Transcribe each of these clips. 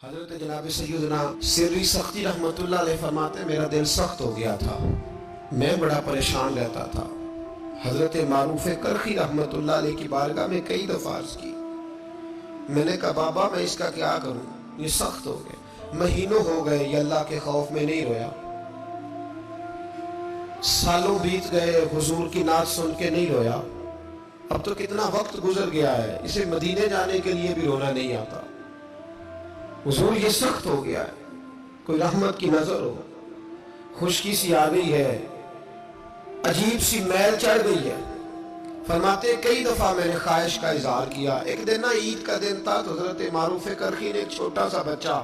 حضرت جناب سیدنا سری سختی رحمت اللہ علیہ فرماتے ہیں میرا دل سخت ہو گیا تھا، میں بڑا پریشان رہتا تھا۔ حضرت معروف کرخی رحمت اللہ علیہ کی بارگاہ میں کئی دفعہ عرض کی، میں نے کہا بابا میں اس کا کیا کروں، یہ سخت ہو گئے، مہینوں ہو گئے یہ اللہ کے خوف میں نہیں رویا، سالوں بیت گئے حضور کی نعت سن کے نہیں رویا، اب تو کتنا وقت گزر گیا ہے، اسے مدینے جانے کے لیے بھی رونا نہیں آتا۔ حضور یہ سخت ہو گیا ہے، کوئی رحمت کی نظر ہو، خشکی سی آ گئی ہے، عجیب سی میل چڑھ گئی ہے۔ فرماتے کئی دفعہ میں نے خواہش کا اظہار کیا۔ ایک دن عید کا دن تھا تو حضرت معروف کرخی نے ایک چھوٹا سا بچہ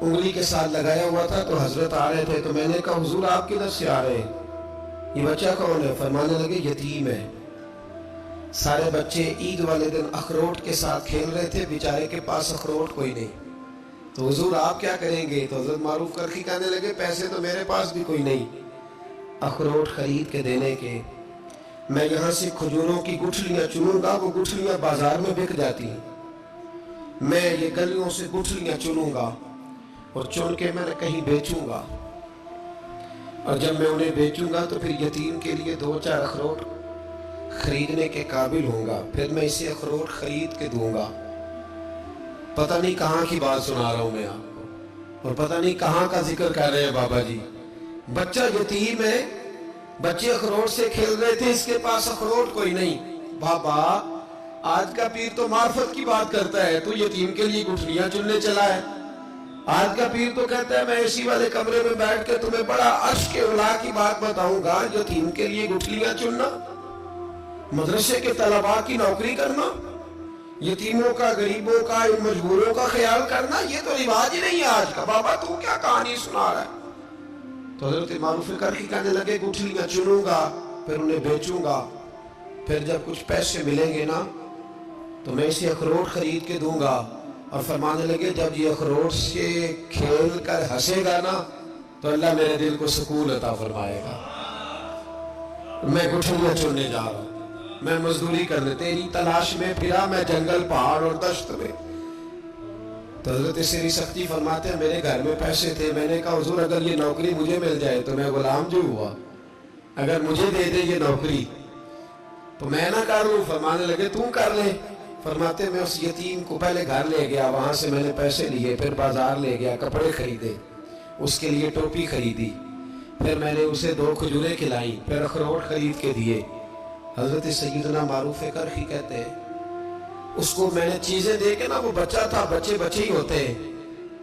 انگلی کے ساتھ لگایا ہوا تھا، تو حضرت آ رہے تھے، تو میں نے کہا حضور آپ کدھر سے آ رہے ہیں، یہ بچہ کون ہے؟ فرمانے لگے یتیم ہے۔ سارے بچے عید والے دن اخروٹ کے ساتھ کھیل رہے تھے، بیچارے کے پاس اخروٹ کوئی نہیں، تو حضور آپ کیا کریں گے؟ تو حضرت معروف کرخی کہنے لگے پیسے تو میرے پاس بھی کوئی نہیں اخروٹ خرید کے دینے کے، میں یہاں سے کھجوروں کی گٹھلیاں چنوں گا، وہ گٹھلیاں بازار میں بک جاتی ہیں، میں یہ گلیوں سے گٹھلیاں چنوں گا اور چن کے میں کہیں بیچوں گا، اور جب میں انہیں بیچوں گا تو پھر یتیم کے لیے 2-4 اخروٹ خریدنے کے قابل ہوں گا، پھر میں اسے اخروٹ خرید کے دوں گا۔ پتہ نہیں کہاں کی بات سنا رہا ہوں میں آپ کو، اور پتہ نہیں کہاں کا ذکر کر رہے ہیں بابا جی۔ بچہ یتیم ہے، بچے اخروٹ سے کھیل رہے تھے، اس کے پاس اخروٹ کوئی نہیں۔ بابا آج کا پیر تو معرفت کی بات کرتا ہے، تو یتیم کے لیے گٹھلیاں چننے چلا ہے۔ آج کا پیر تو کہتا ہے میں اسی والے کمرے میں بیٹھ کے تمہیں بڑا عرش کے اعلیٰ کی بات بتاؤں گا، یتیم کے لیے گٹھلیاں چننا، مدرسے کے طلباء کی نوکری کرنا، یتیموں کا، غریبوں کا، ان مجبوروں کا خیال کرنا، یہ تو رواج ہی نہیں ہے آج کا۔ بابا تو کیا کہانی سنا رہا ہے؟ تو حضرت معروف کرخی کہنے لگے گٹھلیاں چنوں گا، پھر انہیں بیچوں گا، پھر جب کچھ پیسے ملیں گے نا تو میں اسے اخروٹ خرید کے دوں گا، اور فرمانے لگے جب یہ اخروٹ سے کھیل کر ہنسے گا نا تو اللہ میرے دل کو سکون عطا فرمائے گا۔ میں گٹھلیاں چننے جا رہا ہوں، میں مزدوری کرنے، تیری تلاش میں پھرا میں جنگل، پہاڑ اور دشت میں۔ تو حضرت سری سختی فرماتے ہیں میرے گھر میں پیسے تھے، میں نے کہا حضور اگر یہ نوکری مجھے مل جائے تو میں غلام جو ہوا، اگر مجھے دے دے یہ نوکری تو میں نہ کروں۔ فرمانے لگے تو کر لے۔ فرماتے میں اس یتیم کو پہلے گھر لے گیا، وہاں سے میں نے پیسے لیے، پھر بازار لے گیا، کپڑے خریدے، اس کے لیے ٹوپی خریدی، پھر میں نے اسے 2 کھجوریں کھلائیں، پھر اخروٹ خرید کے دیے۔ حضرت سیدنا معروف کرخی کہتے ہیں اس کو میں نے چیزیں دے کے نا، وہ بچہ تھا، بچے ہی ہوتے ہیں،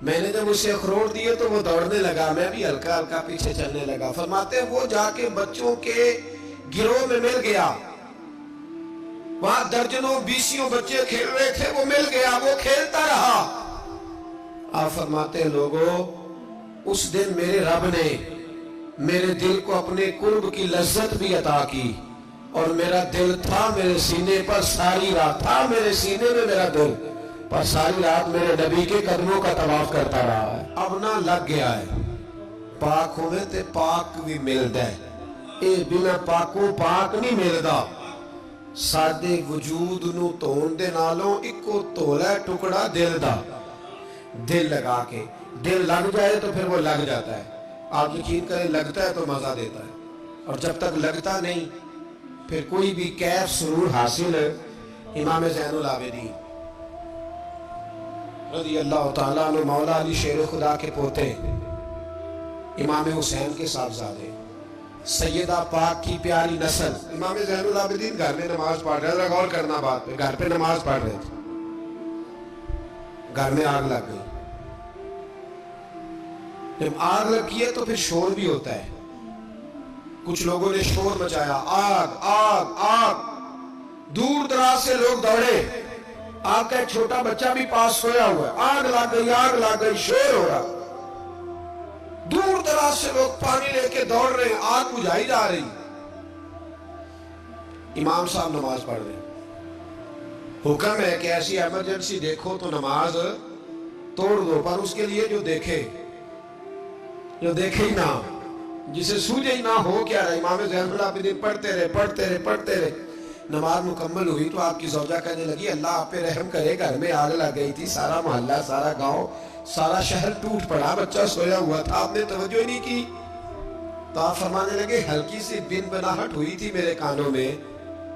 میں نے جب اسے اخروٹ دیے تو وہ دوڑنے لگا، میں بھی ہلکا ہلکا پیچھے چلنے لگا۔ فرماتے ہیں وہ جا کے بچوں کے گروہ میں مل گیا، وہاں درجنوں بیسیوں بچے کھیل رہے تھے، وہ مل گیا، وہ کھیلتا رہا۔ آپ فرماتے ہیں لوگوں اس دن میرے رب نے میرے دل کو اپنے قرب کی لذت بھی عطا کی، اور میرا دل تھا میرے سینے پر ساری رات، تھا میرے سینے میں میرا دل، پر ساری رات میرے نبی کے قدموں کا طواف کرتا رہا ہے۔ اب نہ لگ گیا ہے، پاک ہوئے تے پاک بھی ملدا ہے، اے بنا پاکوں پاک نہیں ملدا۔ سادے وجود نو تون دے نالوں اکو تولا ٹکڑا دل دا، دل لگا کے، دل لگ جائے تو پھر وہ لگ جاتا ہے۔ آپ یقین کریں لگتا ہے تو مزہ دیتا ہے، اور جب تک لگتا نہیں پھر کوئی بھی کیف سرور حاصل ہے۔ امام زین العابدین رضی اللہ تعالیٰ عنہ مولا علی شیر خدا کے پوتے، امام حسین کے صاحبزادے، سیدہ پاک کی پیاری نسل، امام زین العابدین گھر میں نماز پڑھ رہے تھے، غور کرنا بات پہ، گھر پہ نماز پڑھ رہے تھے، گھر میں آگ لگ گئی۔ جب آگ لگی ہے تو پھر شور بھی ہوتا ہے، کچھ لوگوں نے شور مچایا، آگ آگ آگ، دور دراز سے لوگ دوڑے، آپ کا ایک چھوٹا بچہ بھی پاس سویا ہوا ہے، آگ لگ گئی، شور ہو رہا، دور دراز سے لوگ پانی لے کے دوڑ رہے ہیں، آگ بجھائی جا رہی۔ امام صاحب نماز پڑھ رہے ہیں، حکم ہے کہ ایسی ایمرجنسی دیکھو تو نماز توڑ دو، پر اس کے لیے جو دیکھے ہی نہ، جسے سوجھے ہی نہ ہو کیا رہا۔ امام زین العابدین پڑھتے رہے، نماز مکمل ہوئی تو آپ کی زوجہ کہنے لگی اللہ آپ پہ رحم کرے، گھر میں آگ لگ گئی تھی، سارا محلہ، سارا گاؤں، سارا شہر ٹوٹ پڑا، بچہ سویا ہوا تھا، آپ نے توجہ ہی نہیں کی۔ تو آپ فرمانے لگے ہلکی سی بن بناہٹ ہوئی تھی میرے کانوں میں،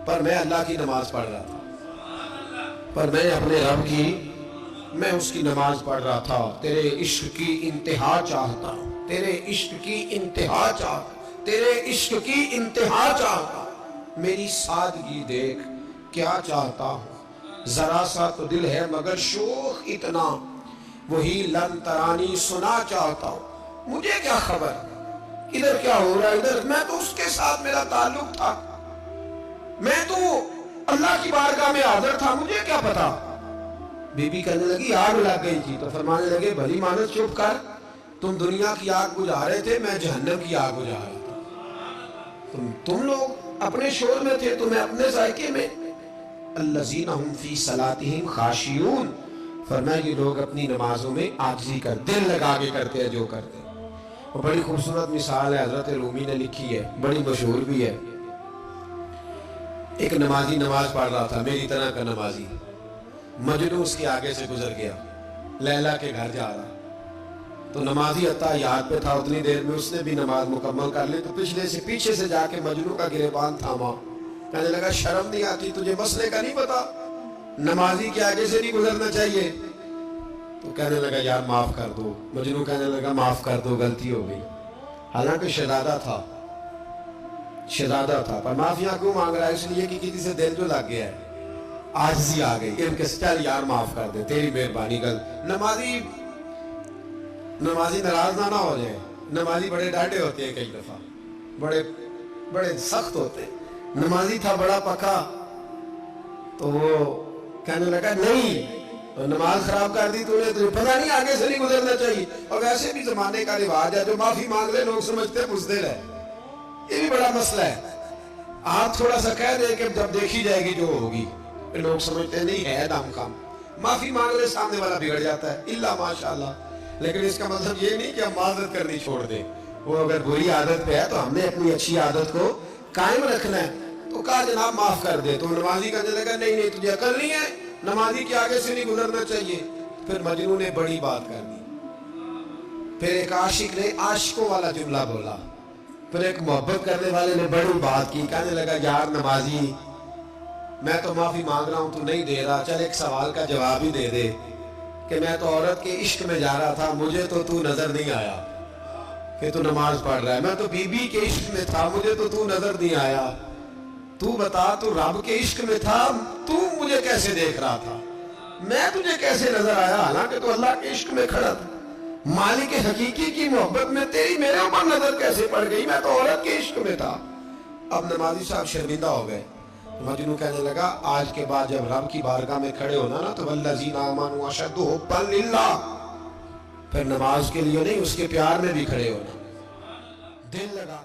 پر میں اللہ کی نماز پڑھ رہا تھا، پر میں اپنے رب کی، میں اس کی نماز پڑھ رہا تھا۔ تیرے عشق کی انتہا چاہتا ہوں، تیرے عشق کی انتہا چاہتا، تیرے عشق کی انتہا چاہتا، میری سادگی دیکھ کیا چاہتا ہوں، ذرا سا تو دل ہے مگر شوق اتنا، وہی لن ترانی سنا چاہتا ہوں، مجھے کیا خبر ادھر کیا ہو رہا ہے، ادھر میں تو اس کے ساتھ میرا تعلق تھا، میں تو اللہ کی بارگاہ میں حاضر تھا، مجھے کیا پتا۔ بی بی کہنے لگی آگ لگ گئی تھی، تو فرمانے لگے بھلی مانس چپ کر، تم دنیا کی آگ بجھا رہے تھے، میں جہنم کی آگ بجھا رہا تھا، تم لوگ اپنے شور میں تھے تو میں اپنے ذائقے میں۔ الذین هم فی صلاتہم خاشعون، فرمایا یہ لوگ اپنی نمازوں میں عاجزی کر، دل لگا کے کرتے ہیں جو کرتے ہیں۔ اور بڑی خوبصورت مثال ہے، حضرت رومی نے لکھی ہے، بڑی مشہور بھی ہے۔ ایک نمازی نماز پڑھ رہا تھا، میری طرح کا نمازی، مجنون اس کے آگے سے گزر گیا، لیلا کے گھر جا رہا، تو نمازی اتحیات پہ تھا، اتنی دیر میں اس نے بھی نماز مکمل کر لی، تو پیچھے سے جا کے مجنون کا گریبان تھاما، کہنے لگا شرم نہیں آتی تجھے، مسئلے کا نہیں پتا، نمازی کے آگے سے نہیں گزرنا چاہیے؟ تو کہنے لگا یار معاف کر دو، مجنون کہنے لگا معاف کر دو، غلطی ہو گئی، حالانکہ شہزادہ تھا، پر معافیاں کیوں مانگ رہا ہے؟ اس لیے کہ کسی سے دل جو لگ گیا ہے، عاجزی آ گئی، ان کے چل یار معاف کر دے، تیری مہربانی کر۔ نمازی ناراض نہ ہو جائے، نمازی بڑے ڈاٹے ہوتے ہیں، کئی دفعہ بڑے سخت ہوتے ہیں، نمازی تھا بڑا پکا، تو وہ کہنے لگا نہیں، نماز خراب کر دی تو نے، تجھے پتہ نہیں آگے سے نہیں گزرنا چاہیے، اور ویسے بھی زمانے کا رواج ہے جو معافی مانگ لے لوگ سمجھتے بزدل ہے، یہ بھی بڑا مسئلہ ہے۔ آپ تھوڑا سا کہہ دیں کہ جب دیکھی جائے گی جو ہوگی، لوگ سمجھتے نہیں ہے دم کام، معافی مانگ لے سامنے والا بگڑ جاتا ہے، اللہ ماشاءاللہ، لیکن اس کا مطلب یہ نہیں کہ ہم معذرت کرنی چھوڑ دیں، وہ اگر بری عادت پہ ہے تو ہم نے اپنی اچھی عادت کو قائم رکھنا ہے، تو کہا جناب معاف کر دے، تو نمازی کہنے لگا نہیں تجھے عقل نہیں ہے، نمازی کے آگے سے نہیں گزرنا چاہیے۔ پھر مجنون نے بڑی بات کر دی، پھر ایک عاشق نے عاشقوں والا جملہ بولا، پھر ایک محبت کرنے والے نے بڑی بات کی، کہنے لگا یار نمازی میں تو معافی مانگ رہا ہوں، تو نہیں دے رہا، چل ایک سوال کا جواب ہی دے دے کہ میں تو عورت کے عشق میں جا رہا تھا، مجھے تو نظر نہیں آیا کہ تو نماز پڑھ رہا ہے، میں تو بی بی کے عشق میں تھا، مجھے تو نظر نہیں آیا، تو بتا تو رب کے عشق میں تھا، تو مجھے کیسے دیکھ رہا تھا، میں تجھے کیسے نظر آیا، حالانکہ تو اللہ کے عشق میں کھڑا تھا، مالک حقیقی کی محبت میں تیری میرے اوپر نظر کیسے پڑ گئی، میں تو عورت کے عشق میں تھا۔ اب نمازی صاحب شرمندہ ہو گئے، مجنون کہنے لگا آج کے بعد جب رب کی بارگاہ میں کھڑے ہونا نا تو والذین آمنوا اشد حبا للہ، پھر نماز کے لیے نہیں، اس کے پیار میں بھی کھڑے ہونا، دل لگا